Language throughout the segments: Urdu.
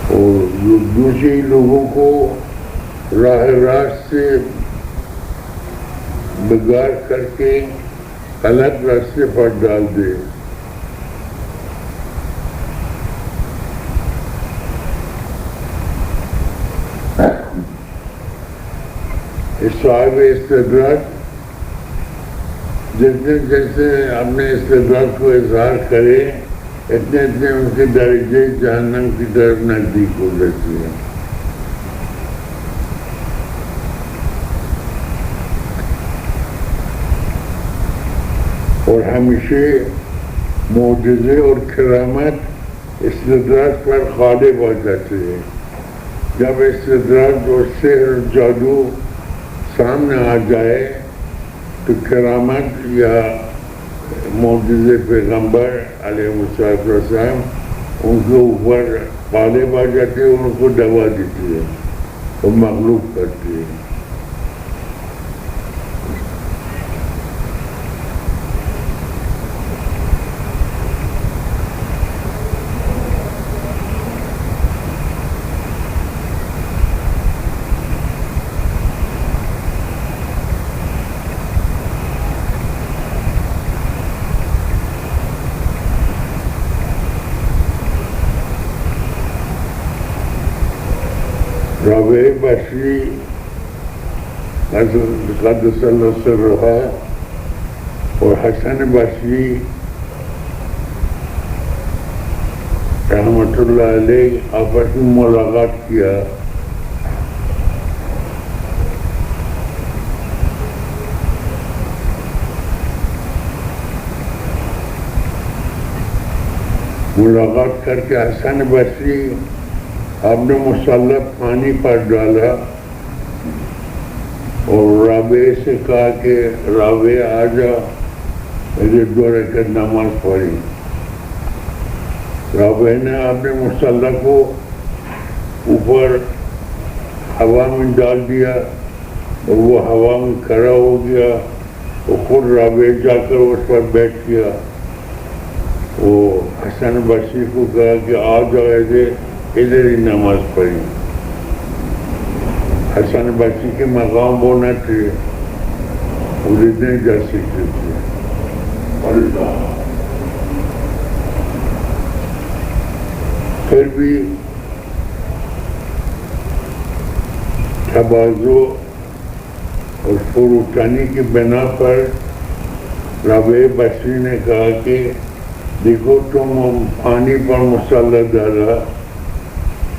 اور دوسرے لوگوں کو راہ راست سے بگاڑ کر کے غلط راستے پر ڈال دے. صاحب استدراج جتنے جیسے اپنے استدراج کو اظہار کرے اتنے اتنے ان کے درجے جہنم کی طرف نزدیک ہو جاتی ہے. اور ہمیشہ معجزے اور کرامت استدراج پر غالب ہو جاتے ہیں. جب استدراج اور سحر جادو سامنے آ جائے تو کرامت یا معجزے پیغمبر علیہ السلام ان کے اوپر غالب آ جاتے ہیں، ان کو دبا دیتی ہے اور مغلوب کرتی ہے. رابع بصری قدس اللہ سرہ اور حسن بصری رحمۃ اللہ علیہ آپس میں ملاقات کیا. ملاقات کر کے حسن بصری آپ نے مسلح پانی پر ڈالا اور رابع سے کہا کہ رابع آ جا، مجھے 2 رکعت نماز پڑھی. رابع نے اپنے مسلح کو اوپر ہوا میں ڈال دیا اور وہ ہوا میں کھڑا ہو گیا اور خود رابع جا کر اس پر بیٹھ گیا. وہ حسن بصری کو کہا کہ آ جاؤ ادھر ہی نماز پڑھی. حسن بصری کے مقام وہ نہ تھے اور اتنے جا سکتے تھے. پھر بھی تواضع اور فروتنی کی بنا پر رابع بصری نے کہا کہ دیکھو تم پانی پر مسلح ڈالا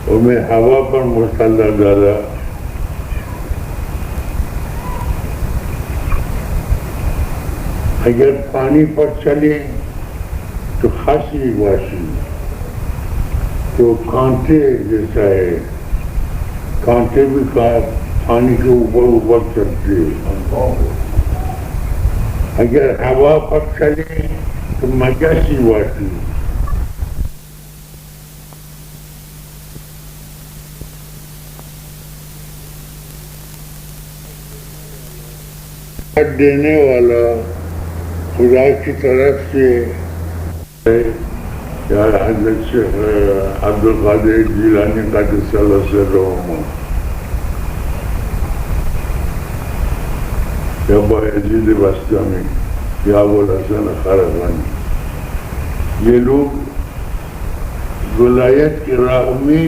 اور میں ہوا پر مسلح ڈالا. اگر پانی پر چلے تو خاصی واشی تو کانٹے جیسا ہے، کانٹے بھی پانی کے اوپر چلتے. اگر ہوا پر چلے تو مجاسی واشی. دینے والا خدا کی طرف سے یا حضرت شیخ عبدالقادر جیلانی قدس اللہ سرہ یا بایزید بستامی یا ابوالحسن خرقانی، یہ لوگ ولایت کی راہ میں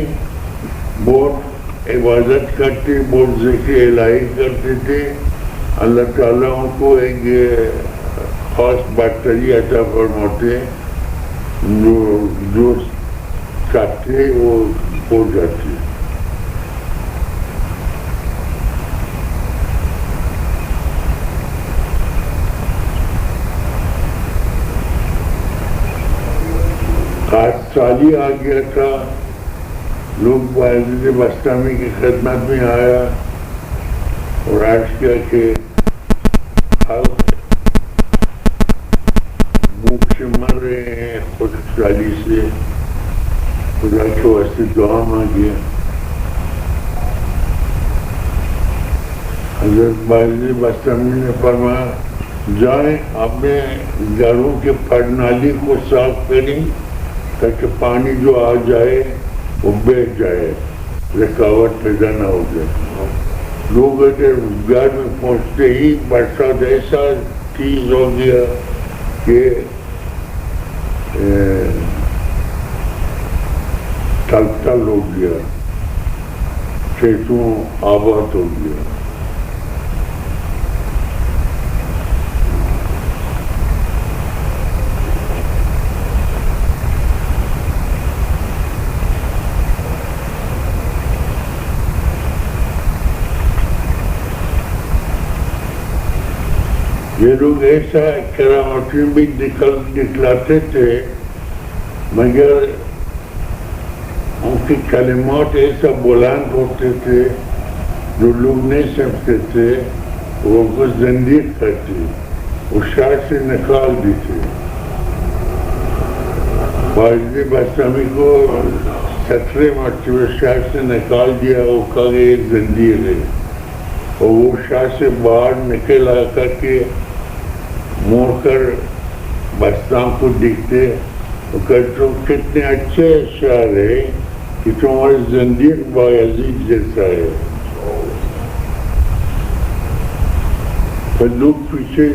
بہت عبادت کرتے، بہت ذکر الہی کرتے تھے. اللہ تعالیٰ ان کو ایک خاص برتری عطا فرماتے، جو چاہتے وہ ہو جاتے. خاص سالی آ گیا تھا، لوگ بایزید بستامی کی خدمت میں آیا اور عرض کیا کہ بھوک سے مر رہے ہیں، خود سالی سے خدا کے واسطے دعا مانگے. حضرت بایزید بستامی نے فرمایا جائیں اپنے گھروں کے پرنالی کو صاف کریں تاکہ پانی جو آ جائے وہ بیٹھ جائے، رکاوٹ پیدا نہ ہو جائے۔ لوگ اگر گھر میں پہنچتے ہی برسات ایسا تیز ہو گیا کہ تل تل ہو گیا، کھیتوں آباد ہو گیا۔ یہ لوگ ایسا کرامتیں بھی دکھلاتے تھے، مگر ان کی کلمات ایسا بلند ہوتے تھے جو لوگ نہیں سمجھتے تھے، وہ کچھ زندیق کرتے، وہ شہر سے نکال دیتے۔ واجد بستامی کو 17 مرتبہ شہر سے نکال دیا، وہ کہا کہ ایک زندیق ہے، اور وہ شہر سے باہر نکل آ کر کے موڑ کر بستان کو دیکھتے، کہ تم کتنے اچھے شاعر ہے کہ تمہارے زندیق بایزید جیسا ہے۔ پھر لوگ پیچھے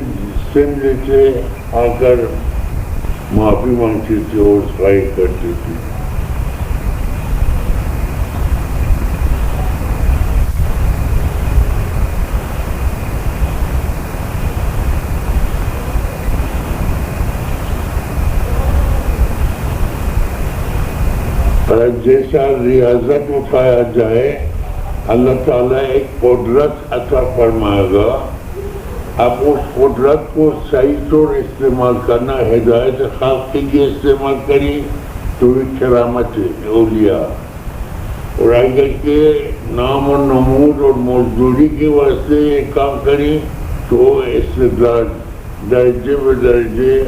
سمجھ لیتے، آ کر معافی مانگتے تھے اور خواہی کرتے تھے۔ پر جیسا ریاضت میں پایا جائے، اللہ تعالیٰ ایک قدرت عطا فرمائے گا، اب اس قدرت کو صحیح طور استعمال کرنا، ہدایت خلق کے لیے استعمال کری تو یہ کرامت ہے اولیاء، اور اگر کہ نام و نمود اور مزدوری کی واسطے یہ کام کری تو استدراج، درجے بدرجے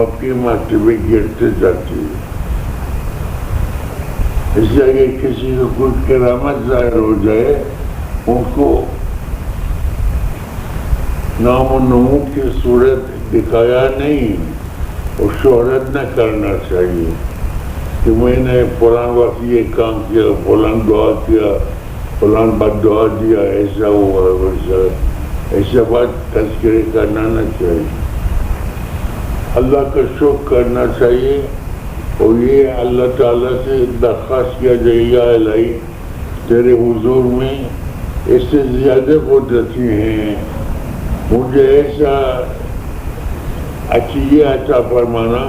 آپ کی مرتبے گرتے جاتی ہے۔ اس لیے اگر کسی کو کوئی کرامت ظاہر ہو جائے، ان کو نام و نمود کی صورت دکھایا نہیں اور شہرت نہ کرنا چاہیے کہ میں نے فلاں وقت یہ کام کیا، فلاں دعا کیا، فلاں بد دعا دیا، ایسا ہوا ویسا، ایسا بات تذکرے کرنا نہ چاہیے۔ اللہ کا شکر کرنا چاہیے، اور یہ اللہ تعالیٰ سے درخواست کیا جائے، یا الہی تیرے حضور میں اس سے زیادہ قدرتی ہیں، مجھے ایسا عطیہ عطا فرمانا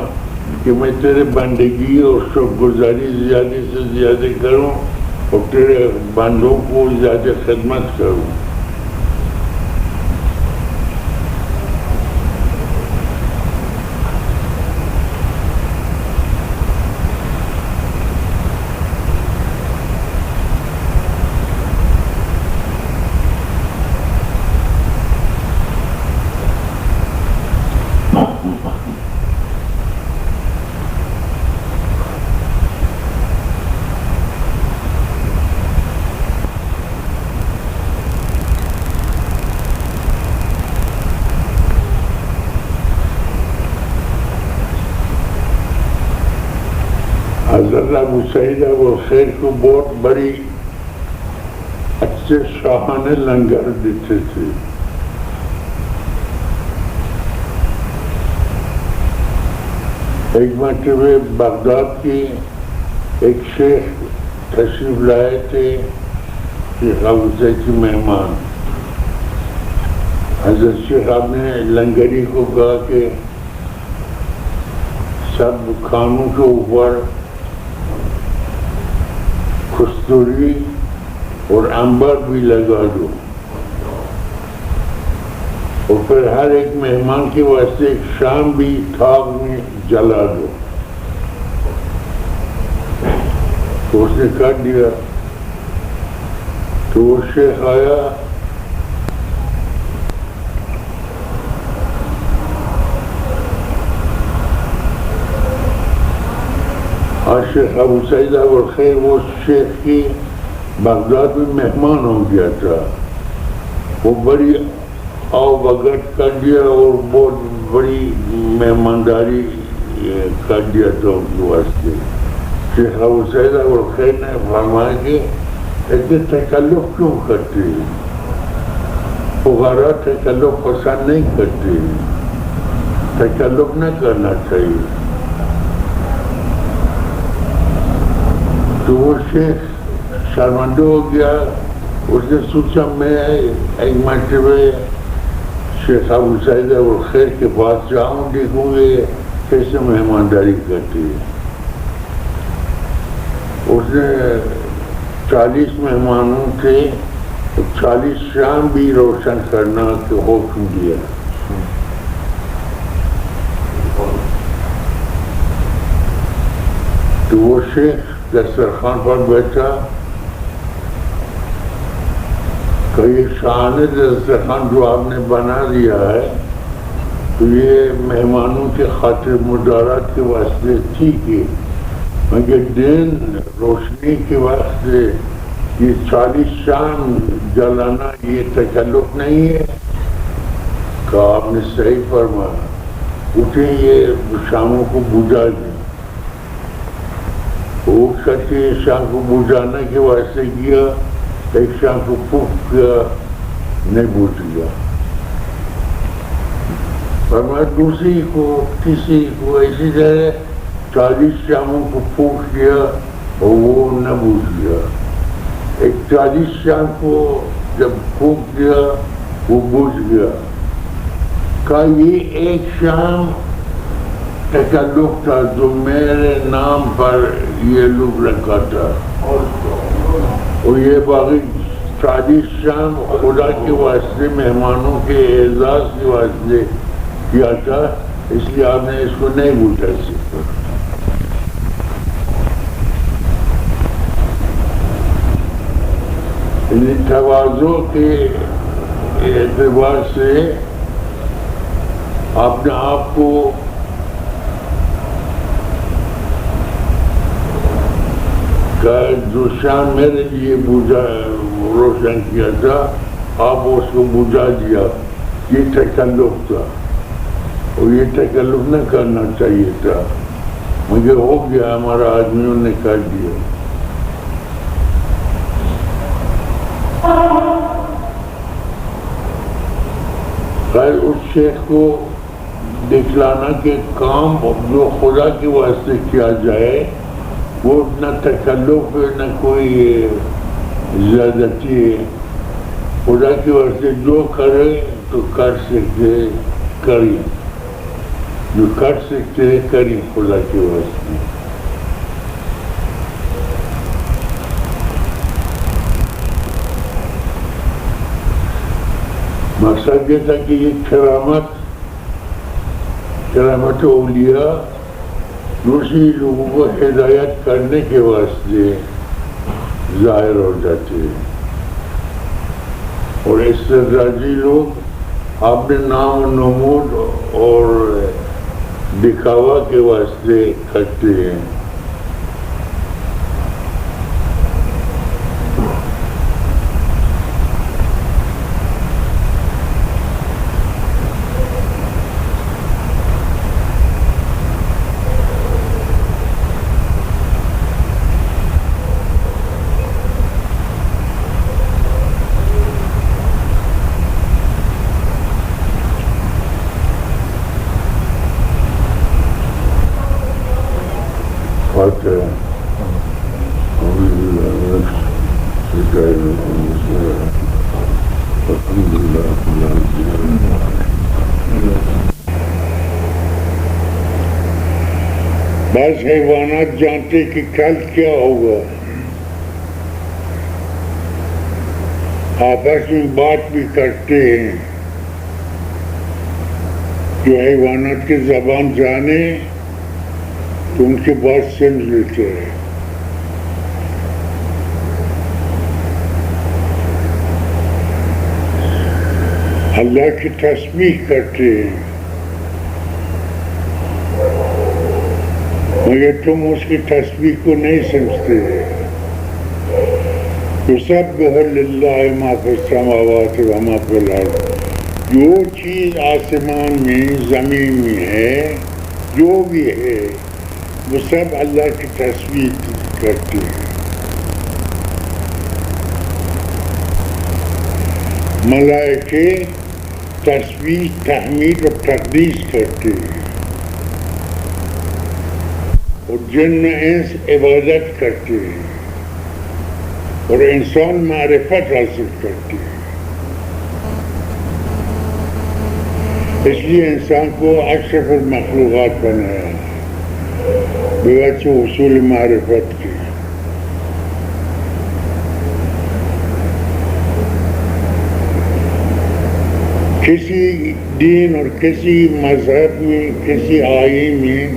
کہ میں تیرے بندگی اور شکر گزاری زیادہ سے زیادہ کروں اور تیرے بندوں کو زیادہ خدمت کروں۔ حضرت ابو سعید ابو خیر کو بہت بڑی اچھے شاہانہ لنگر دیتے تھے۔ ایک مرتبہ بغداد کی ایک شیخ تشریف لائے تھے، شیخ ابو سعید کی مہمان۔ حضرت شیخ آپ نے لنگری کو کہا کہ سب کھانوں کے اوپر کستوری اور عنبر بھی لگا دو، اور پھر ہر ایک مہمان کے واسطے ایک شام بھی تھاگ میں جلا دو۔ تو اس نے کر دیا۔ تو وہ شیخ آیا، اور شیخ ابو سعید ابو خیر وہ شیخ کی بغداد میں مہمان ہو گیا تھا، وہ بڑی آؤ بگٹ کر دیا اور بہت بڑی مہمانداری کر دیا تھا ان کے واسطے۔ شیخ ابو سعید ابوالخیر نے فرمایا کہ اتنے تکلف کیوں کرتے ہیں؟ فقراء تکلف پسند نہیں کرتے، تکلف نہ کرنا چاہیے۔ تو وہ شیخ شرمندہ ہو گیا، اس نے سوچا میں ایک مرتبہ شیخ ابو سعید ابوالخیر کے پاس جاؤں، دیکھوں گے کیسے مہمانداری کرتی ہے۔ اس نے 40 مہمانوں کے 40 شام بھی روشن کرنا کے حکم دیا۔ تو وہ شیخ دسترخوان پر بیٹھا، کہ یہ شان دسترخوان جو آپ نے بنا دیا ہے تو یہ مہمانوں کے خاطر مدارات کے واسطے ٹھیک ہے، مگر دن روشنی کے واسطے یہ 40 شام جلانا یہ تکلف نہیں ہے۔ کہ آپ نے صحیح فرمایا، اٹھیں یہ شاموں کو بجھا دیں۔ وہ شخص شام کو بجھانے کے واسطے کیا، ایک شام کو پھونک کیا، نہیں بجھ گیا۔ فرمایا دوسری کو، تیسری کو، اسی طرح 40 شاموں کو پھونک دیا اور وہ نہ بجھ گیا۔ ایک 40 شام کو جب پھونک دیا وہ بجھ گیا۔ کہا یہ ایک شام تکلف تھا جو میرے نام پر یہ لوگ رکھا تھا، اور یہ باقی 40 شام خدا کے واسطے مہمانوں کے اعزاز کے واسطے کیا تھا، اس لیے آپ نے اس کو نہیں بجھا سکتا۔ تواضع کے اعتبار سے اپنے آپ کو جو شام میرے لیے بجھا روشن کیا تھا آپ اس کو بجھا دیا، یہ تکلف تھا، اور یہ تکلف نہ کرنا چاہیے تھا، مگر ہو گیا، ہمارا آدمیوں نے کر دیا۔ خیر اس شیخ کو دکھلانا کہ کام جو خدا کے واسطے کیا جائے وہ نہ تکلف ہے نہ کوئی زیادتی ہے، خدا کی واسطے جو کرے تو کر سکتے کریں، جو کر سکتے کریں خدا کی واسطے۔ مقصد یہ تھا کہ یہ کرامت اولیاء دوسری لوگوں کو ہدایت کرنے کے واسطے ظاہر ہو جاتے ہیں، اور استدراجی لوگ اپنے نام و نمود اور دکھاوا کے واسطے کرتے ہیں۔ بعض حیوانات جانتے کہ کل کیا ہوگا، آپس میں بات بھی کرتے ہیں۔ جو حیوانات کی زبان جانے تو ان کی بات سمجھ لیتے ہیں۔ اللہ کی تسبیح کرتے ہیں، مگر تم اس کی تسبیح کو نہیں سمجھتے۔ یسبح للہ ما فی السماوات و ما فی الارض، جو چیز آسمان میں زمین میں ہے جو بھی ہے وہ سب اللہ کی تسبیح کرتے ہیں. ملائکے تسبیح، تحمید اور تقدیس کرتے ہیں، اور جن انس عبادت کرتے ہیں، اور انسان معرفت حاصل کرتے ہیں. اس لیے انسان کو اشرف المخلوقات بنایا بوجہ حصول معرفت کی. کسی دین اور کسی مذہب میں، کسی آئین میں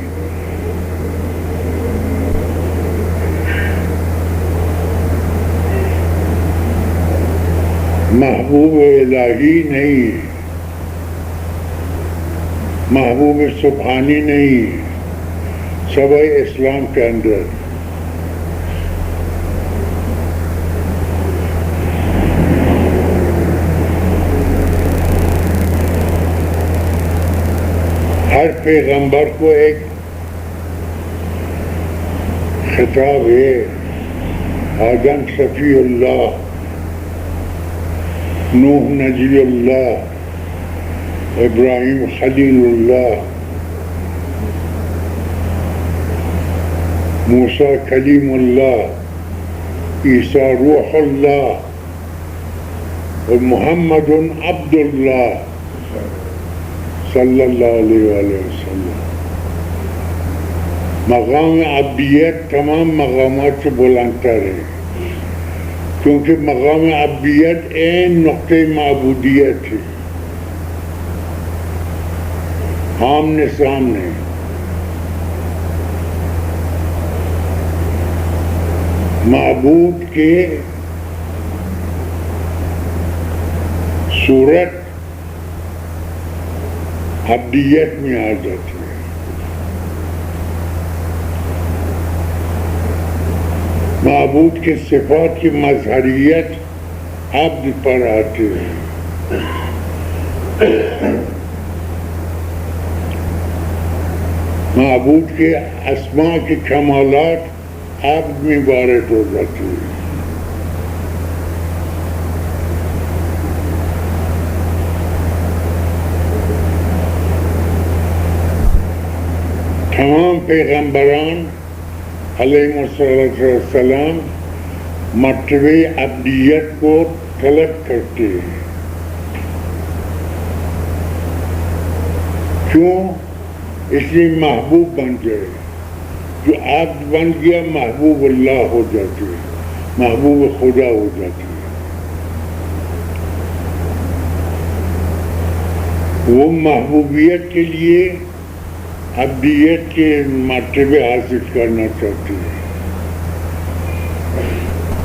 محبوب الہی نہیں ہے، محبوب سبحانی نہیں ہے، سوائے اسلام کے اندر. ہر پیغمبر کو ایک خطاب ہے. آدم صفی اللہ، نوح نجی اللہ، ابراہیم خلیل اللہ، موسیٰ کلیم اللہ، عیسیٰ روح اللہ، اور محمد عبد اللہ صلی اللہ علیہ وآلہ وسلم. مقام عبدیت تمام مقامات سے بلندتر ہے، کیونکہ مقام عبدیت عین نقطۂ معبودیت ہے، آمنے سامنے. معبود کے صورت عبدیت میں آ جاتی ہے. معبود کے صفات کی مظہریت عبد پر آتی ہے. معبود کے اسماء کے کمالات عبد میں وارد ہو جاتی ہے. تمام پیغمبران علیہ السلام مرتبہ عبدیت کو طلب کرتے ہیں. کیوں؟ اس لیے محبوب بن جائے. جو عبد بن گیا محبوب اللہ ہو جاتے ہیں، محبوب خدا ہو جاتے ہیں. وہ محبوبیت کے لیے عبدیت کے مرتبے حاصل کرنا چاہتے ہیں،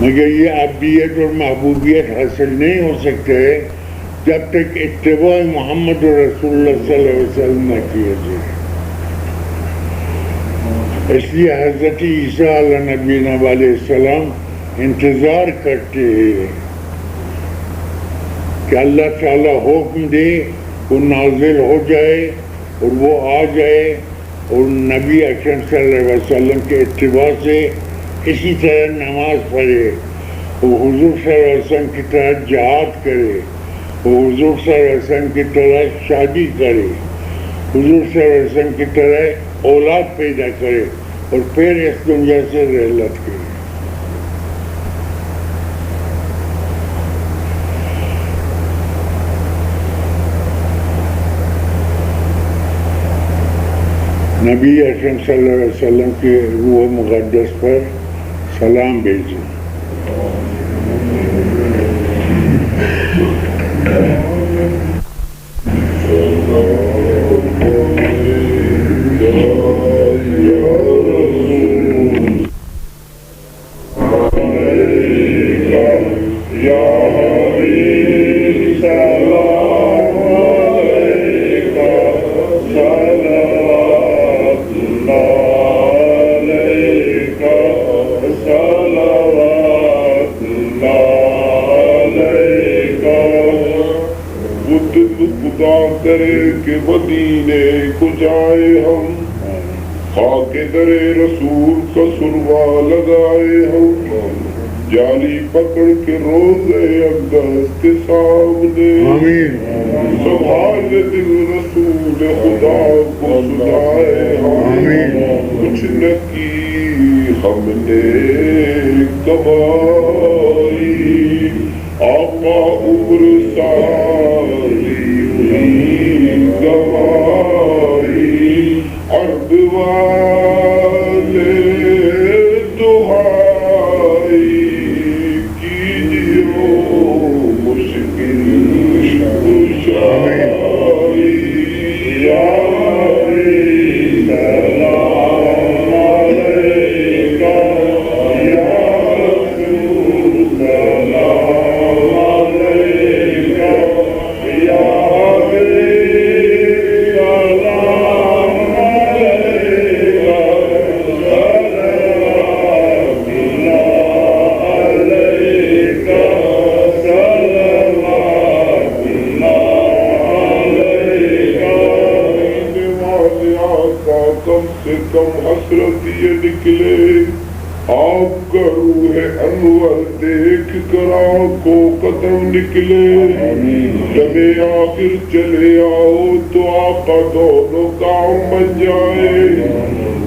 مگر یہ عبدیت اور محبوبیت حاصل نہیں ہو سکتے جب تک اتباع محمد رسول اللہ صلی اللہ علیہ وسلم نہ کیا جائے. اس لیے حضرت عیسیٰ علیہ نبینا علیہ السلام انتظار کرتے ہیں کہ اللہ تعالیٰ حکم دے، وہ نازل ہو جائے اور وہ آ جائے، اور نبی اکرم صلی اللہ علیہ وسلم کے اتباع سے اسی طرح نماز پڑھے، وہ حضور صلی اللہ علیہ وسلم کی طرح جہاد کرے، وہ حضور صلی اللہ علیہ وسلم کی طرح شادی کرے، حضور صلی اللہ علیہ وسلم کی طرح اولاد پیدا کرے، اور پھر اس دنیا سے رحلت کرے. نبی اکرم صلی اللہ علیہ وسلم کی روح مقدس پر سلام بھیجیں. کرے کہ مدینے کو جائے ہم، خاک در رسول کا سرما لگائے ہم جالی پکڑ کے روزے اقدس کے سامنے سنبھال دل رسول خدا کو سنائے ہم کچھ نہ کی ہم نے کمائی آقا عمر ساری ہوئی کمائی عرب والے دعائی کیجیو مشکل کشائی یا سلام علیکہ یا رسول سلام علیکہ یا حسرت یہ نکلے آپ کا روح انور دیکھ کر آنکھوں قدم نکلے جب آخر چلے آؤ تو آقا دونوں کام بن جائے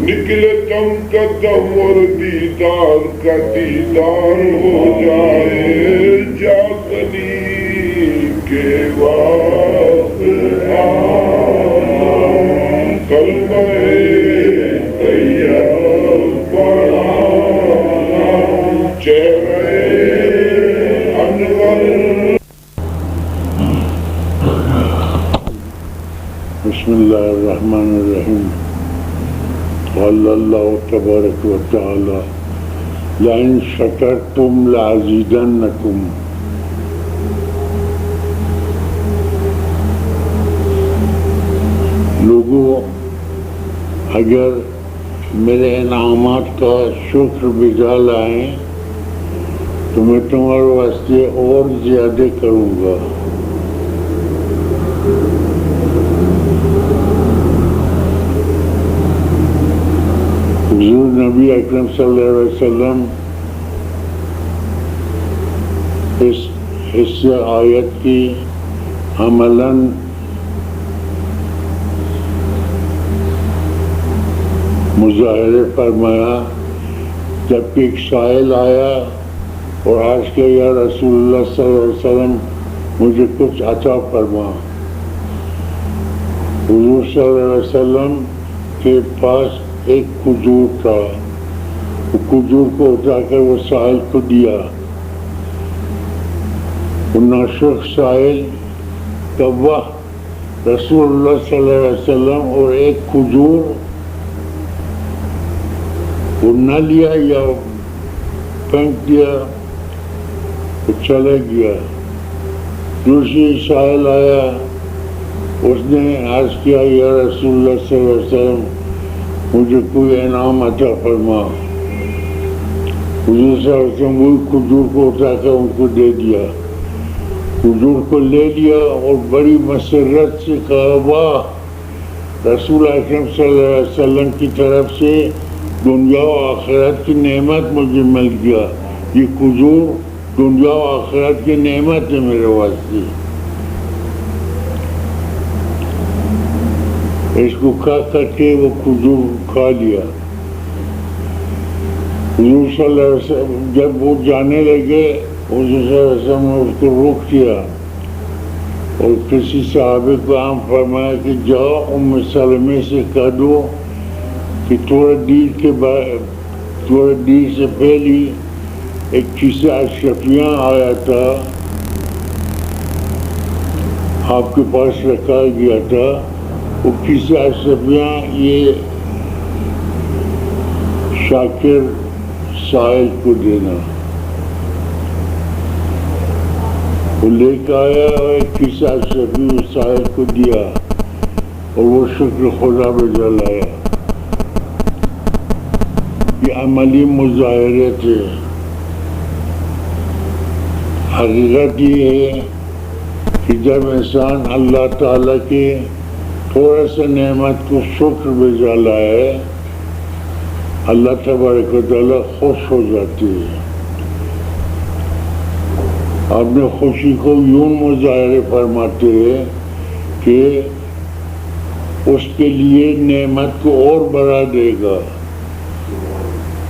نکلے دم کا دم اور دیدار کا دیدار ہو جائے جاگنی کے وقت کلمہ بسم اللہ الرحمن الرحیم قال اللہ تبارک و تعالی لئن شکرتم لازیدنکم لوگوں اگر میرے انعامات کا شکر بجا لائیں تو میں تمہارے واسطے اور زیادہ کروں گا حضور نبی اکرم صلی اللہ علیہ وسلم اس آیت کی عملاً مظاہرے فرمایا جبکہ ایک سائل آیا اور عرض کیا یا رسول اللہ صلی اللہ علیہ وسلم مجھے کچھ عطا فرما حضور صلی اللہ علیہ وسلم کے پاس ایک کھجور تھا وہ کھجور کو اٹھا کر وہ سائل کو دیا وہ ناشکر سائل کا واہ رسول اللہ صلی اللہ علیہ وسلم اور ایک کھجور وہ نہ لیا یا پھینک دیا وہ چلا گیا دوسری سائل آیا اس نے عرض کیا یا رسول اللہ صلی اللہ علیہ وسلم مجھے کوئی انعام عطا فرما حضور صلی اللہ علیہ وسلم وہی کھجور کو اٹھا کر ان کو دے دیا کھجور کو لے لیا اور بڑی مسرت سے کہا واہ رسول اکرم صلی اللہ علیہ وسلم کی طرف سے دنیا و آخرت کی نعمت مجھے مل گیا یہ کھجور دنیا و آخرت کی نعمت ہے میرے واسطے اس کو کھا کر کے وہ کھجور کھا لیا حضور صلی اللہ علیہ وسلم جب وہ جانے لگے حضور صلی اللہ علیہ وسلم نے اس کو روک دیا اور کسی صحابے کو عام فرمایا کہ جاؤ ام سلمہ سے کہہ دو کہ تھوڑا دیر سے پہلی ایک قصہ اشرفیاں آیا تھا آپ کے پاس رکھا گیا تھا وہ قصہ اشرفیاں یہ شاکر سائل کو دینا وہ لے کے آیا اور ایک قصہ اشرفی سائل کو دیا اور وہ شکر خدا بجا لایا یہ عملی مظاہرے تھے حقیقت یہ ہے کہ جب انسان اللہ تعالیٰ کے تھوڑا سا نعمت کو شکر بجا لائے اللہ تبارک و تعالیٰ خوش ہو جاتی ہے. اپنے خوشی کو یوں مظاہرے فرماتے ہیں کہ اس کے لیے نعمت کو اور بڑھا دے گا،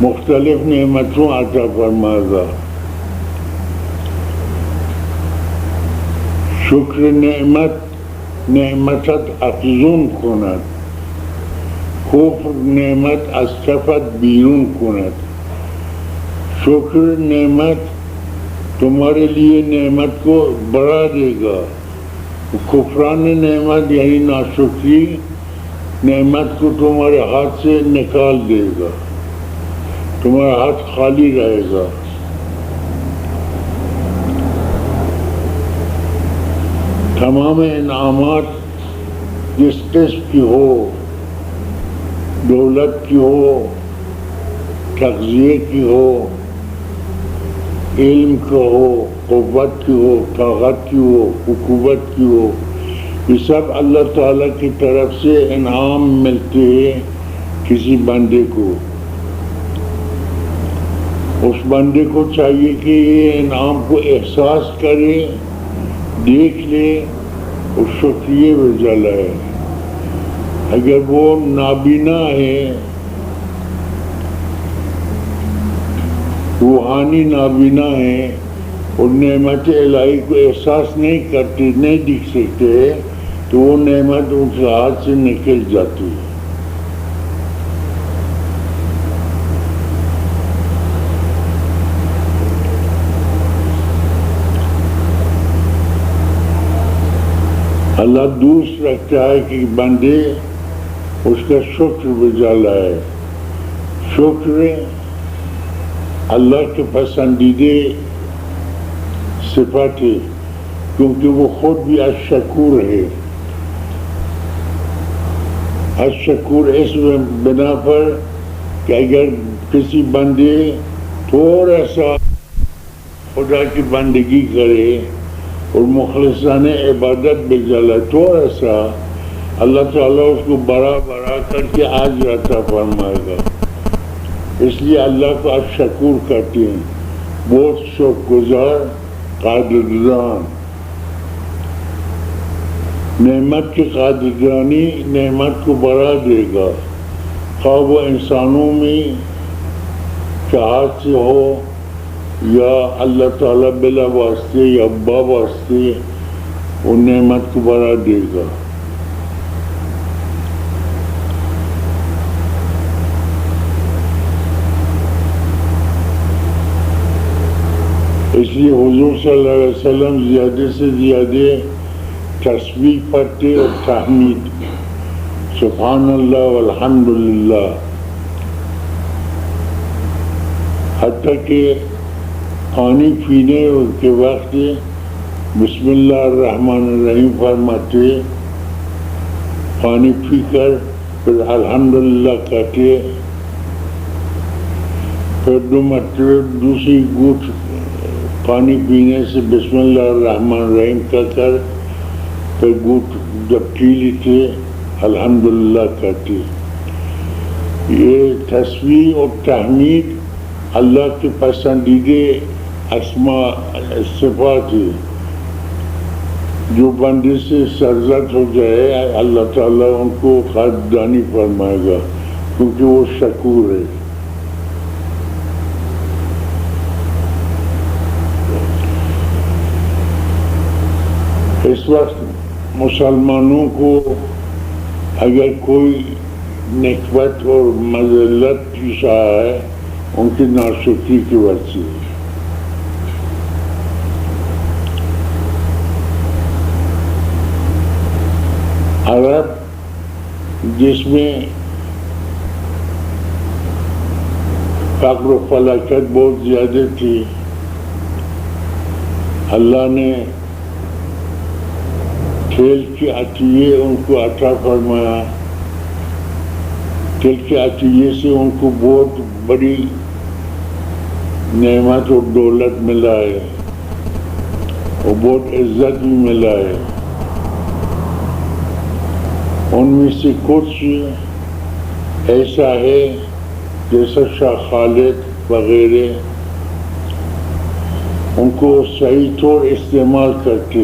مختلف نعمتوں عطا فرمائے گا. شکر نعمتت افزون کند، کفر نعمت از کفت بیرون کند. شکر نعمت تمہارے لیے نعمت کو بڑھا دے گا، کفران نعمت یعنی ناشکری نعمت کو تمہارے ہاتھ سے نکال دے گا، تمہارا ہاتھ خالی رہے گا. تمام انعامات جس قسم کی ہو، دولت کی ہو، تغذیے کی ہو، علم کا ہو، قوت کی ہو، طاقت کی ہو، حکومت کی ہو، یہ سب اللہ تعالیٰ کی طرف سے انعام ملتے ہیں کسی بندے کو. اس بندے کو چاہیے کہ یہ انعام کو احساس کرے، دیکھ لے اور شکریہ بجا لائے. اگر وہ نابینا ہے، روحانی نابینا ہے اور نعمت الہی کو احساس نہیں کرتے، نہیں دکھ سکتے، تو وہ نعمت ان کے ہاتھ سے نکل جاتی ہے. اللہ دوست رکھتا ہے کہ بندے اس کا شکر بجا لائے. شکر اللہ کے پسندیدے صفت ہے، کیونکہ وہ خود بھی الشکور ہے. الشکور اس بنا پر کہ اگر کسی بندے تھوڑا سا خدا کی بندگی کرے اور مخلصانہ عبادت بجلا تھوڑا سا، اللہ تعالیٰ اس کو بڑا کر کے آج عطا فرمائے گا. اس لیے اللہ کو آپ شکور کرتے ہیں، بہت شکر گزار، قادردان. نعمت کی قادردانی نعمت کو بڑھا دے گا، خواہ وہ انسانوں میں چاہت سے ہو یا اللہ تعالیٰ بلا واسطے یا با واسطے، وہ نعمت کو بڑھا دے گا. اس لیے حضور صلی اللہ علیہ وسلم زیادہ سے زیادہ تسبیح پڑھتے اور تحمید، سبحان اللہ والحمدللہ. حتیٰ کہ پانی پینے کے وقت بسم اللہ الرحمن الرحیم فرماتے، پانی پی کر پھر الحمدللہ کہتے، پھر دو مرتبہ دوسری گھونٹ پانی پینے سے بسم اللہ الرحمن الرحیم کہہ کر پھر گھونٹ جب پی لیتے الحمدللہ کہتے. یہ تسبیح اور تحمید اللہ کے پسندیدے اسماء صفات ہے. جو بندے سے سرزد ہو جائے اللہ تعالیٰ ان کو قدردانی فرمائے گا، کیونکہ وہ شکور ہے. اس وقت مسلمانوں کو اگر کوئی نکبت اور مذلت پیش آیا ہے ان کی ناشکری کی وجہ سے. عرب جس میں فقر و فلاکت بہت زیادہ تھی، اللہ نے کھیل کے عطیے ان کو عطا فرمایا. کھیل کے عطیے سے ان کو بہت بڑی نعمت اور دولت ملا ہے اور بہت عزت بھی ملا ہے. ان میں سے کچھ ایسا ہے جیسا شاہ خالد وغیرہ ان کو صحیح طور استعمال کرتے،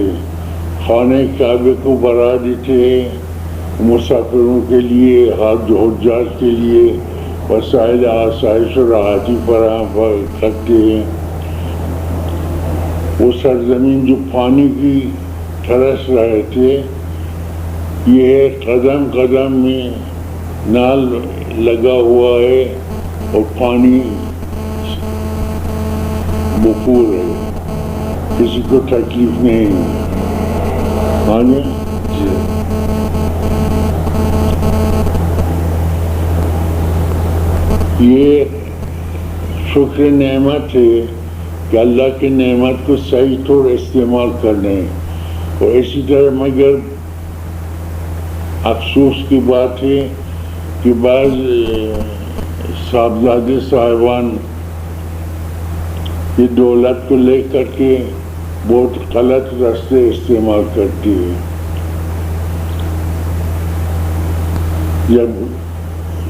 خانہ کعبے کو بڑھا دیتے ہیں، مسافروں کے لیے، حجاج کے لیے وسائل آسائش اور راحتی فراہم کرتے ہیں۔ وہ سرزمین جو پانی کی ترس رہے تھے، یہ قدم قدم میں نال لگا ہوا ہے اور پانی بخور ہے، کسی کو تکلیف نہیں ہے۔ آگے یہ شکر نعمت ہے کہ اللہ کی نعمت کو صحیح طور استعمال کرنے، اور اسی طرح مگر افسوس کی بات ہے کہ بعض صاحبزادے صاحبان یہ دولت کو لے کر کے بہت غلط راستے استعمال کرتے ہیں۔ جب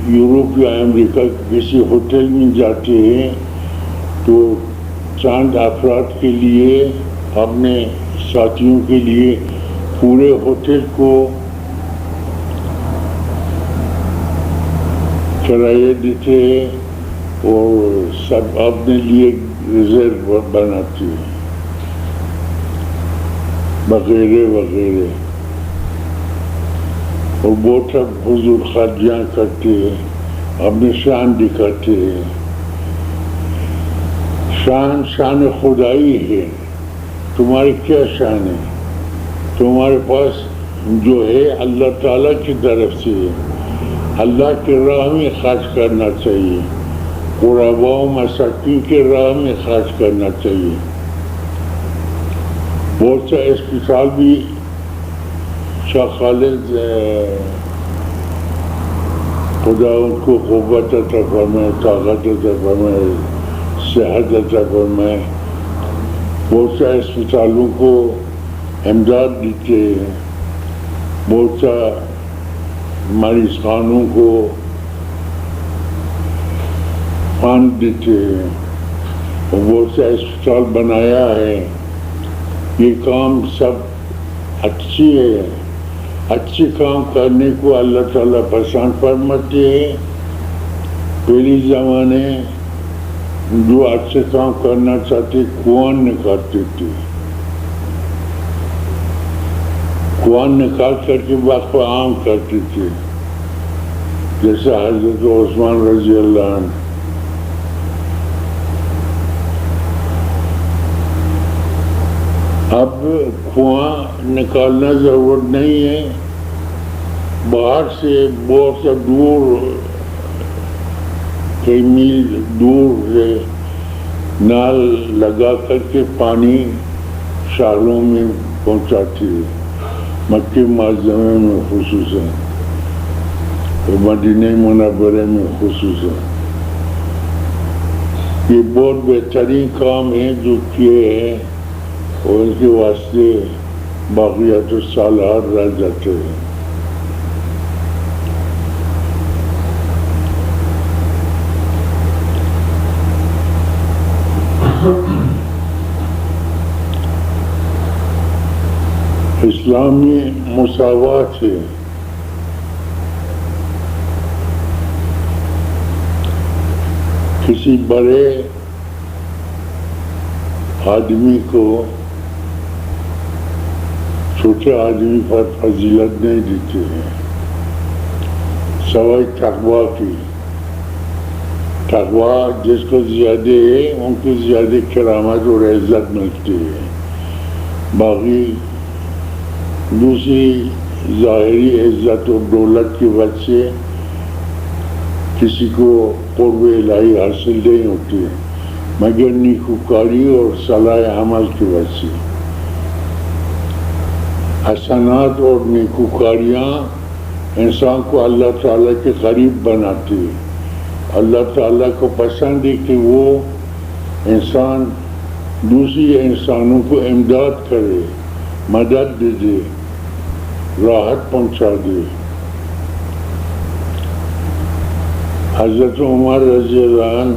یورپ یا امریکہ کسی ہوٹل میں جاتے ہیں تو چند افراد کے لیے، اپنے ساتھیوں کے لیے پورے ہوٹل کو کرایہ دیتے ہیں اور سب اپنے لیے ریزرو بناتے ہیں وغیرہ وغیرہ، اور بہت سب فضول خرچیاں کرتے ہیں، اپنی شان دکھاتے ہیں۔ شان خدائی ہے، تمہاری کیا شان ہے؟ تمہارے پاس جو ہے اللہ تعالیٰ کی طرف سے ہے، اللہ کی راہ میں خرچ کرنا چاہیے، غرباء و مساکین کی راہ میں خرچ کرنا چاہیے۔ بہت سا اسپتال بھی شاہ خالد خدا ان کو قوت عطا فرمائے، طاقت عطا فرمائے، صحت عطا فرمائے، بہت سا اسپتالوں کو امداد دیتے ہیں، بہت سا مریض خانوں کو فنڈ دیتے ہیں، اور بہت سا اسپتال بنایا ہے۔ یہ کام سب اچھی ہے، اچھے کام کرنے کو اللہ تعالیٰ پسند فرماتے ہیں۔ پہلی زمانے جو اچھے کام کرنا چاہتے کنواں نکالتے تھے، کنواں نکال کر کے وقف عام کرتے تھے، جیسے حضرت عثمان رضی اللہ عنہ۔ اب کنواں نکالنا ضرورت نہیں ہے، باہر سے بہت سا دور، کئی میل دور سے نال لگا کر کے پانی شہروں میں پہنچاتی ہے، مکہ معظمہ میں خصوصاً اور مدینہ منورہ میں خصوصاً۔ یہ بہت بہترین کام ہے جو کیے ہیں، اور ان کے واسطے باقیات الصالحات رہ جاتے ہیں۔ اسلام میں مساوات ہے، کسی بڑے آدمی کو چھوٹے آدمی پر فضیلت نہیں دیتے ہیں، سوائے تقویٰ کی۔ تقویٰ جس کو زیادہ ہے ان کو زیادہ کرامت اور عزت ملتی ہے، باقی دوسری ظاہری عزت اور دولت کی وجہ سے کسی کو قرب الہی حاصل نہیں ہوتی ہے، مگر نیکوکاری اور صلاح عمل کی وجہ سے۔ حسنات اور نیکوکاریاں انسان کو اللہ تعالیٰ کے قریب بناتی ہے۔ اللہ تعالیٰ کو پسند ہے کہ وہ انسان دوسری انسانوں کو امداد کرے، مدد دے، راحت پہنچا دے۔ حضرت عمر رضی اللہ عنہ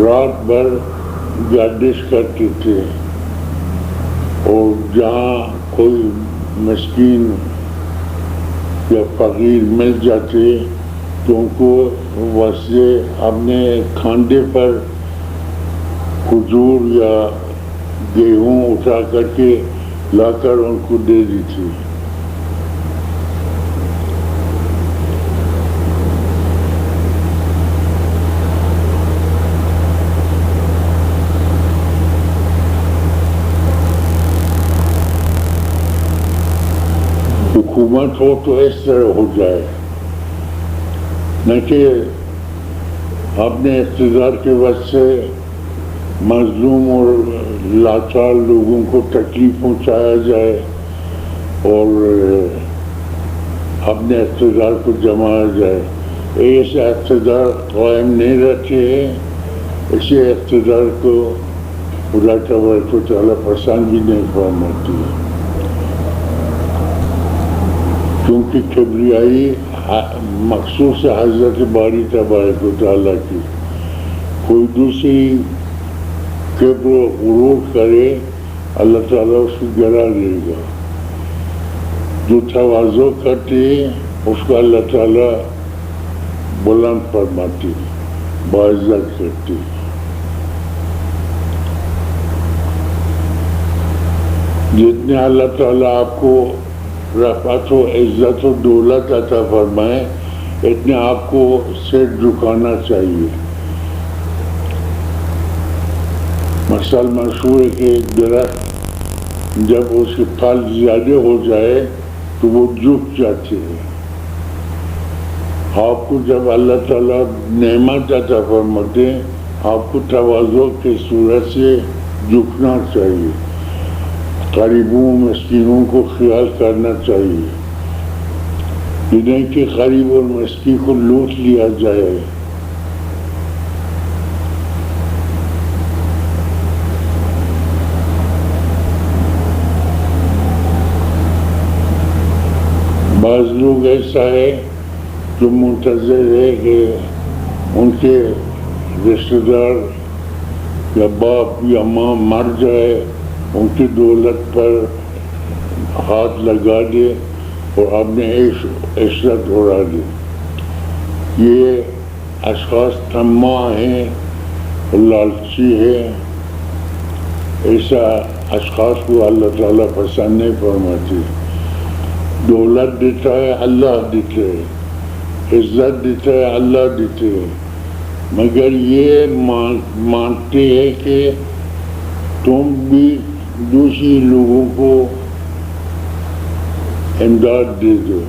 رات بھر گردش کرتے تھے اور جہاں کوئی مسکین یا فقیر مل جاتے تو ان کو ویسے اپنے کھانڈے پر کھجور یا گیہوں اٹھا کر کے لا کر ان کو دے دی تھی. حکومت ہو تو اس طرح ہو جائے، نہ کہ اپنے اقتدار کے وجہ سے مظلوم اور لاچار لوگوں کو تکلیف پہنچایا جائے اور اپنے اقتدار کو جمایا جائے. ایسا اقتدار قائم نہیں رہتے ہیں، اسی اقتدار کو خدا تبارک و تعالیٰ پسند بھی نہیں فرماتی ہے، کیونکہ کبریائی مخصوص ہے حضرت باری تبارک و تعالیٰ کی. کوئی دوسری کبر و غرور کرے اللہ تعالیٰ اس کو گرا دے گا. جو تواضع کرتے اس کو اللہ تعالیٰ بلند فرماتی، باعزت کرتی. جتنے اللہ تعالیٰ آپ کو رفعت و عزت و دولت عطا فرمائے اتنے آپ کو سر جھکانا چاہیے. مثال مشہور ہے کہ ایک درخت جب اس کے پھل زیادہ ہو جائے تو وہ جھک جاتے ہیں. آپ کو جب اللہ تعالیٰ نعمت عطا فرماتے ہیں آپ کو تواضع کی صورت سے جھکنا چاہیے، غریبوں مسکینوں کو خیال کرنا چاہیے، نہیں کہ غریب اور مسکین کو لوٹ لیا جائے. بعض لوگ ایسا ہے جو منتظر ہے کہ ان کے رشتہ دار یا باپ یا ماں مر جائے، ان کی دولت پر ہاتھ لگا دے اور اپنے عشرت اڑا دے. یہ اشخاص طماع ہیں، لالچی ہے. ایسا اشخاص کو اللہ تعالیٰ پسند نہیں فرماتی. دولت دیتا ہے اللہ دیتے ہے، عزت دیتا ہے اللہ دیتے ہے، مگر یہ مانتے ہیں کہ تم بھی دوسری لوگوں کو امداد دے دو.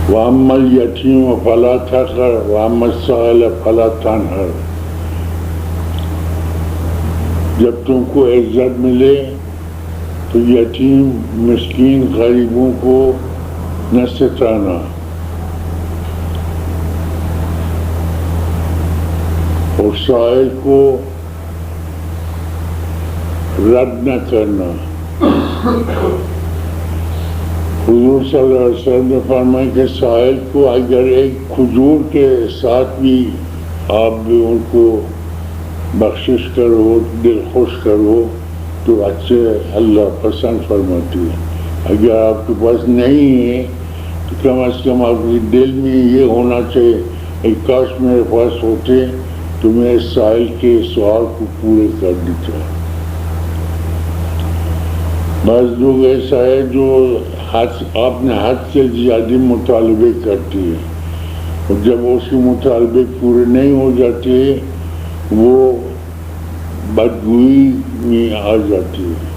وَأَمَّا الْيَتِيمَ فَلَا تَقْهَرْ وَأَمَّا السَّائِلَ فَلَا تَنْهَرْ. جب تم کو عزت ملے تو یتیم مسکین غریبوں کو نہ ستانا، اور سائل کو رد نہ کرنا. حضور صلی اللہ علیہ وسلم نے فرمایا کہ سائل کو اگر ایک کھجور کے ساتھ بھی آپ بھی ان کو بخشش کرو، دل خوش کرو تو اچھے اللہ پسند فرماتی ہے. اگر آپ کے پاس نہیں ہے تو کم از کم آپ کے دل میں یہ ہونا چاہیے ایک کاش میرے پاس ہوتے تو میں اس سائل کے سوال کو پورے کر دیتا. بعض لوگ ایسا ہے جو اپنے حد سے زیادہ مطالبے کرتی ہے اور جب اس کے مطالبے پورے نہیں ہو جاتے وہ بدگوئی میں آ جاتی ہے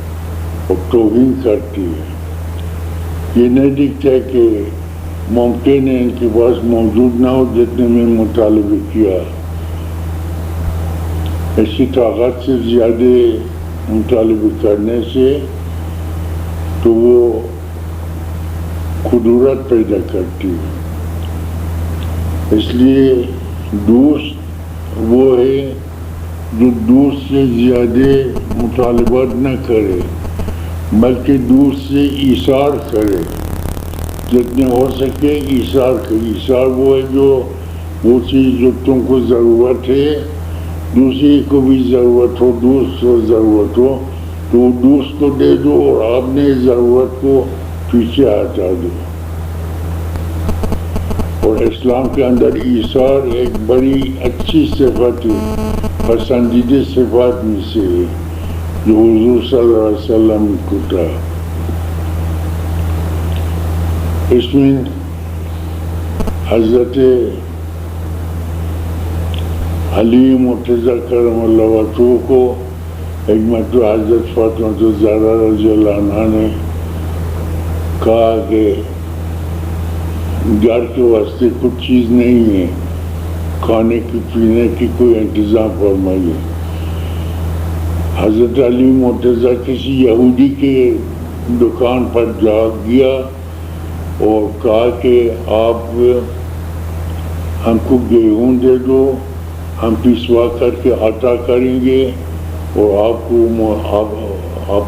اور توہین کرتی ہے. یہ نہیں دکھتا ہے کہ ممکن ہے ان کے پاس موجود نہ ہو جتنے میں مطالبے کیا. ایسی طاقت سے زیادہ مطالبے کرنے سے تو وہ خدورت پیدا کرتی ہے. اس لیے دوست وہ ہے جو دوست سے زیادہ مطالبات نہ کرے بلکہ دوست سے ایثار کرے، جتنے ہو سکے ایثار کرے۔ ایثار وہ ہے جو وہ چیز جو تم کو ضرورت ہے، دوسری کو بھی ضرورت ہو، دوست کو ضرورت ہو تو دوست کو دے دو اور آپ نے ضرورت کو پیچھے ہٹا دو۔ اور اسلام کے اندر ایثار ایک بڑی اچھی صفت ہے، پسندیدہ صفات میں سے ہے جو حضور صلی اللہ علیہ وسلم کو تھا۔ اس میں حضرت علی مرتضیٰ کرم اللہ وجہہ کو ایک مرتبہ حضرت فاطمہ الزہرا رضی اللہ عنہا نے کہا کہ گھر کے واسطے کچھ چیز نہیں ہے، کھانے کی پینے کی کوئی انتظام فرمائیے۔ حضرت علی مرتضیٰ کسی یہودی کے دکان پر جا گیا اور کہا کہ آپ ہم کو گیہوں دے دو، ہم پسوا کر کے آٹا کریں گے اور آپ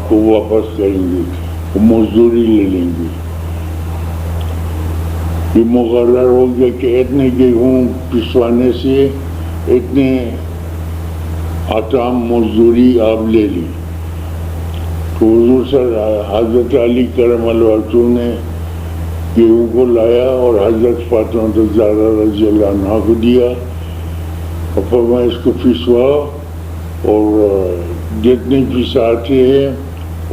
کو واپس کریں گے، مزدوری لے لیں گے۔ یہ مقرر ہو گیا کہ اتنے گیہوں پسوانے سے اتنے آٹا مزدوری آپ لے لیں۔ تو حضرت علی کرم اللہ وجہہ نے گیہوں کو لایا اور حضرت فاطمہ الزہرا رضی اللہ عنہا کو دیا اور فرمایا اس کو پسوا اور جتنے پساتے ہیں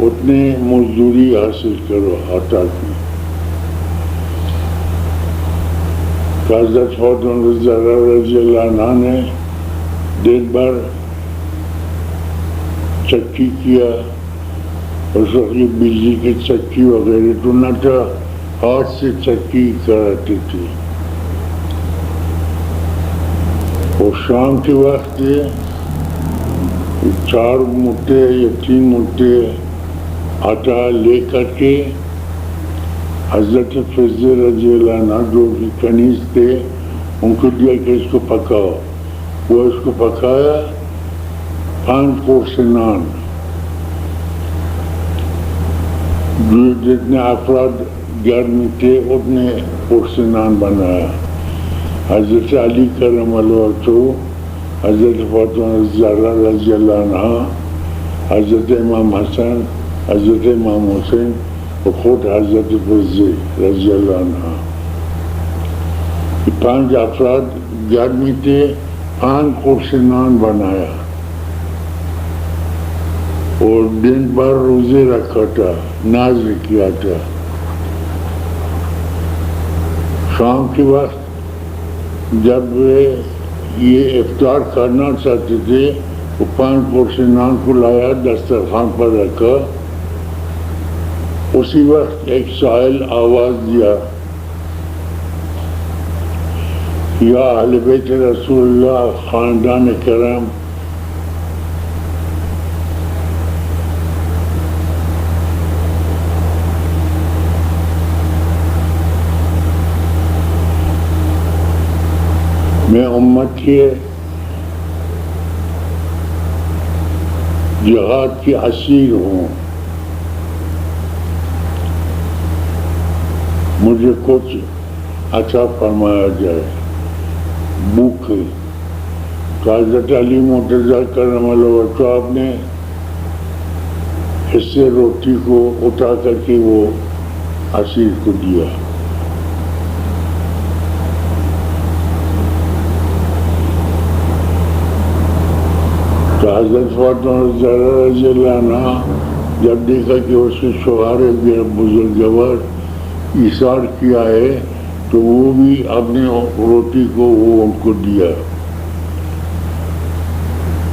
اتنے مزدوری حاصل کرو آٹا کی۔ حضرت فاطمہ الزہرا رضی اللہ عنہا نے دن بھر چکی کیا، اس وقت یہ بجلی کی چکی وغیرہ تو نہ تھا، ہاتھ سے چکی کراتے تھے۔ اور شام کے وقت 4 موٹے یا 3 موٹے آٹا لے کر کے حضرت فضل رضی اللہ عنہ جو کنیز تھے ان کو دیا کہ اس کو پکاؤ۔ وہ اس کو پکایا، 5 کوس نان، جو جتنے افراد گھر میں تھے اتنے کوس نان بنایا۔ حضرت علی کرم اللہ وجہہ، حضرت فاطمہ الزہرا رضی اللہ عنہا، حضرت امام حسن، حضرت امام حسین اور خود حضرت فضل رضی اللہ عنہ، یہ 5 افراد گھر میں تھے، 5 کوس نان بنایا اور دن بھر روزے رکھا تھا، نذر کیا تھا۔ شام کے وقت جب یہ افطار کرنا چاہتے تھے وہ 5 کوس نان کو لایا، دسترخوان پر رکھا۔ اسی وقت ایک سائل آواز دیا، یا اہل بیت رسول اللہ، خاندان کرام، میں امت کے جہاد کی اسیر ہوں، مجھے کچھ اچھا فرمایا جائے، بھوک ہے۔ تو حضرت علی مرتضیٰ کرم اللہ وجہہ آپ نے اس سے روٹی کو اٹھا کر کے وہ اسیر کو دیا۔ تو حضرت فاطمہ الزہرا رضی اللہ عنہا جب دیکھا کہ اس کے شوہر بزرگوار ایثار کیا ہے تو وہ بھی اپنے روٹی کو وہ ان کو دیا۔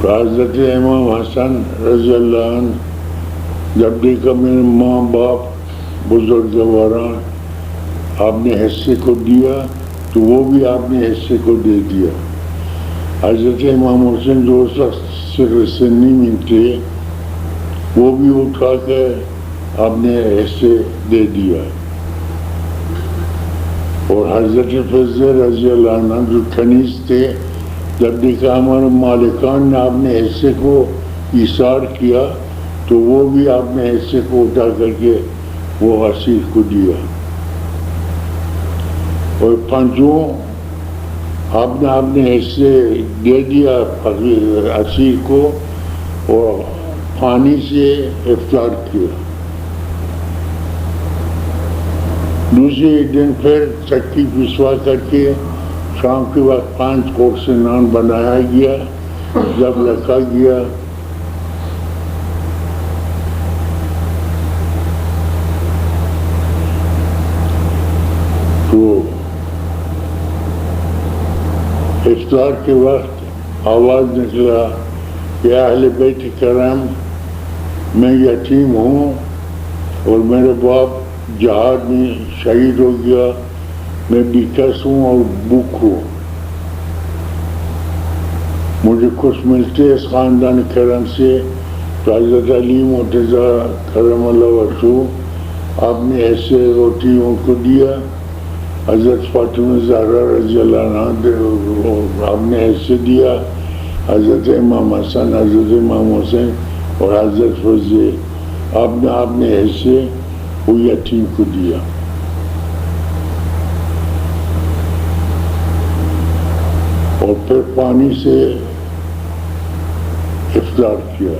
تو حضرت امام حسن رضی اللہ عنہ جب دیکھا میرے ماں باپ بزرگواران آپ نے حصے کو دیا تو وہ بھی آپ نے حصے کو دے دیا۔ حضرت امام حسین جو اس وقت سنی میں تھے وہ بھی اٹھا کے آپ نے حصے دے دیا۔ اور حضرت فضل رضی اللہ عنہ جو کنیز تھے جب دیکھا ہمارے مالکان نے اپنے حصے کو ایثار کیا تو وہ بھی اپنے حصے کو اٹھا کر کے وہ اسیر کو دیا، اور پنجوں آپ نے اپنے حصے دے دیا اسیر کو، اور پانی سے افطار کیا۔ دوسرے دن پھر چکی پسوا کر کے شام کے وقت 5 کورس نان بنایا گیا۔ جب رکھا گیا تو افطار کے وقت آواز نکلا کہ اہل بیت کرام، میں یتیم ہوں اور میرے باپ جہاد میں شہید ہو گیا، میں بیکس ہوں اور بھوک ہوں، مجھے کچھ ملتے اس خاندان کرم سے۔ تو حضرت علی مرتضیٰ کرم اللہ وجہہ آپ نے ایسے روٹی ان کو دیا، حضرت فاطمہ زہرا رضی اللہ عنہ آپ نے ایسے دیا، حضرت امام حسن، حضرت امام حسین اور حضرت فضل آپ نے اپنے حصے وہ یتیم کو دیا۔ اور پھر پانی سے افطار کیا۔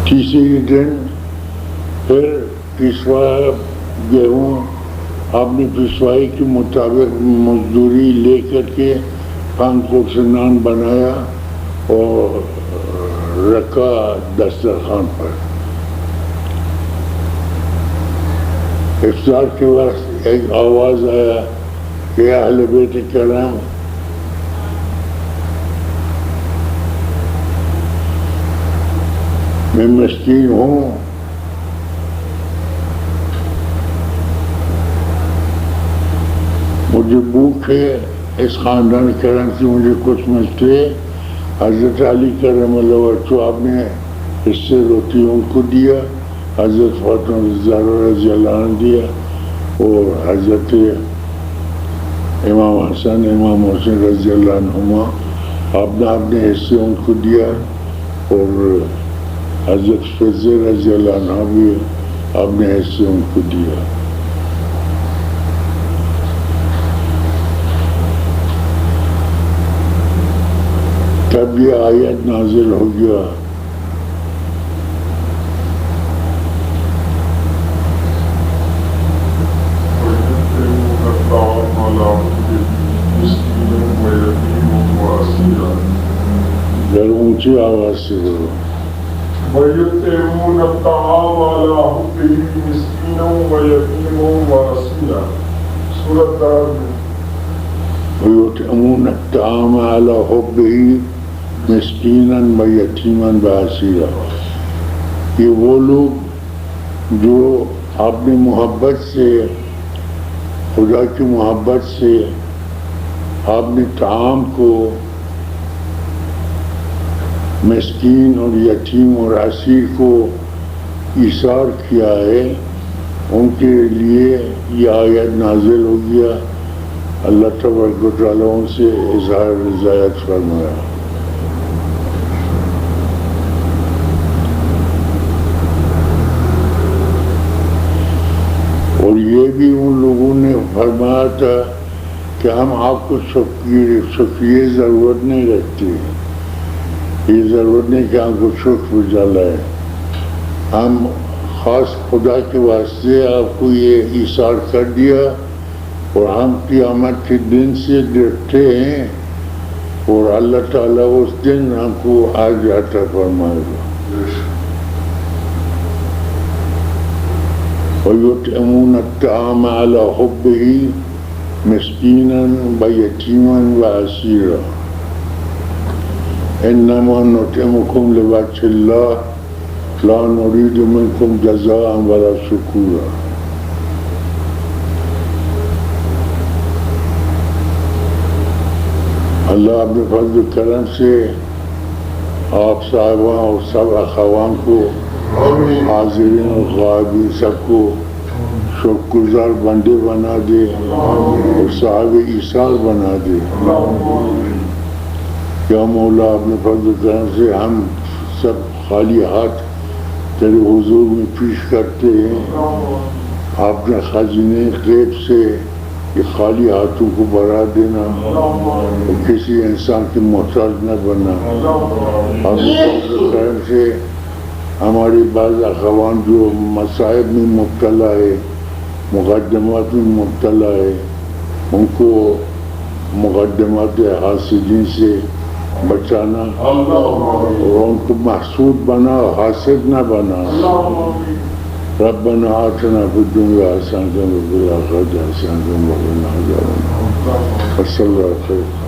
تیسرے دن پھر پسوا گیہوں آپ نے پسوائی کے مطابق مزدوری لے کر کے 5 کورس نان بنایا اور رکھا دسترخوان پر۔ افطار کے وقت ایک آواز آیا کہ اہل بیت کرام، میں مسکین ہوں، مجھے بھوک ہے، اس خاندان کرم سے مجھے کچھ ملتے۔ حضرت علی کرم اللہ وجہہ آپ نے اس سے روٹی ان کو دیا، حضرت فاطمہ زہرا رضی اللہ عنہ دیا، اور حضرت امام حسن امام حسین رضی اللہ عنہما آپ نے اپنے حصے ان کو دیا، اور حضرت فضل رضی اللہ عنہ بھی آپ نے حصے ان کو دیا۔ تب یہ آیت نازل ہو گیا ذرا اونچی آواز سے بولو۔ وَيُطْعِمُونَ الطَّعَامَ عَلَىٰ حُبِّهِ مِسْكِينًا وَيَتِيمًا وَأَسِيرًا۔ سورۃ دار۔ وَيُطْعِمُونَ الطَّعَامَ عَلَىٰ حُبِّهِ مِسْكِينًا وَيَتِيمًا وَأَسِيرًا۔ یہ وہ لوگ جو اپنی محبت سے، خدا کی محبت سے اپنے طعام کو مسکین اور یتیم اور اسیر کو ایثار کیا ہے، ان کے لیے یہ آیت نازل ہو گیا۔ اللہ تبارک و تعالیٰ ان سے اظہار رضایت فرمایا۔ اور یہ بھی ان لوگوں نے فرمایا تھا کہ ہم آپ کو شکریہ ضرورت نہیں رکھتے، یہ ضرورت نہیں کہ ہم کو شکر بجالا ہے، ہم خاص خدا کے واسطے آپ کو یہ ایثار کر دیا، اور ہم قیامت کے دن سے ڈرتے ہیں، اور اللہ تعالیٰ اس دن ہم کو آج عطا فرمائے گا۔ وَيُطْعِمُونَ الطَّعَامَ عَلَىٰ حُبِّهِ مِسْكِينًا وَيَتِيمًا وَأَسِيرًا إِنَّمَا نُطْعِمُكُمْ لِوَجْهِ اللَّهِ لَا نُرِيدُ مِنكُمْ جَزَاءً وَلَا شُكُورًا۔ اللہ اپنے فضل و کرم سے آپ صاحبان اور سب اخوان کو، حاضرین اور غائبین سب کو شکر گزار بندے بنا دے اور صاحب ایثار بنا دے۔ یا مولا اپنے فضل و کرم سے ہم سب خالی ہاتھ تیرے حضور میں پیش کرتے ہیں، آپ نے خزینے غیب سے یہ خالی ہاتھوں کو بڑھا دینا اور کسی انسان کی محتاج نہ بننا۔ اپنے فضل و کرم سے ہماری بعض اخوان جو مصائب میں مبتلا ہے، مقدمات میں مبتلا ہے، ان کو مقدمات حاسدین سے بچانا اور ان کو محسود بنا، حاسد نہ بنا۔ ربنا آتنا فی الدنیا حسنۃ وفی الآخرۃ حسنۃ وقنا عذاب النار۔ صلی اللہ علیہ وسلم۔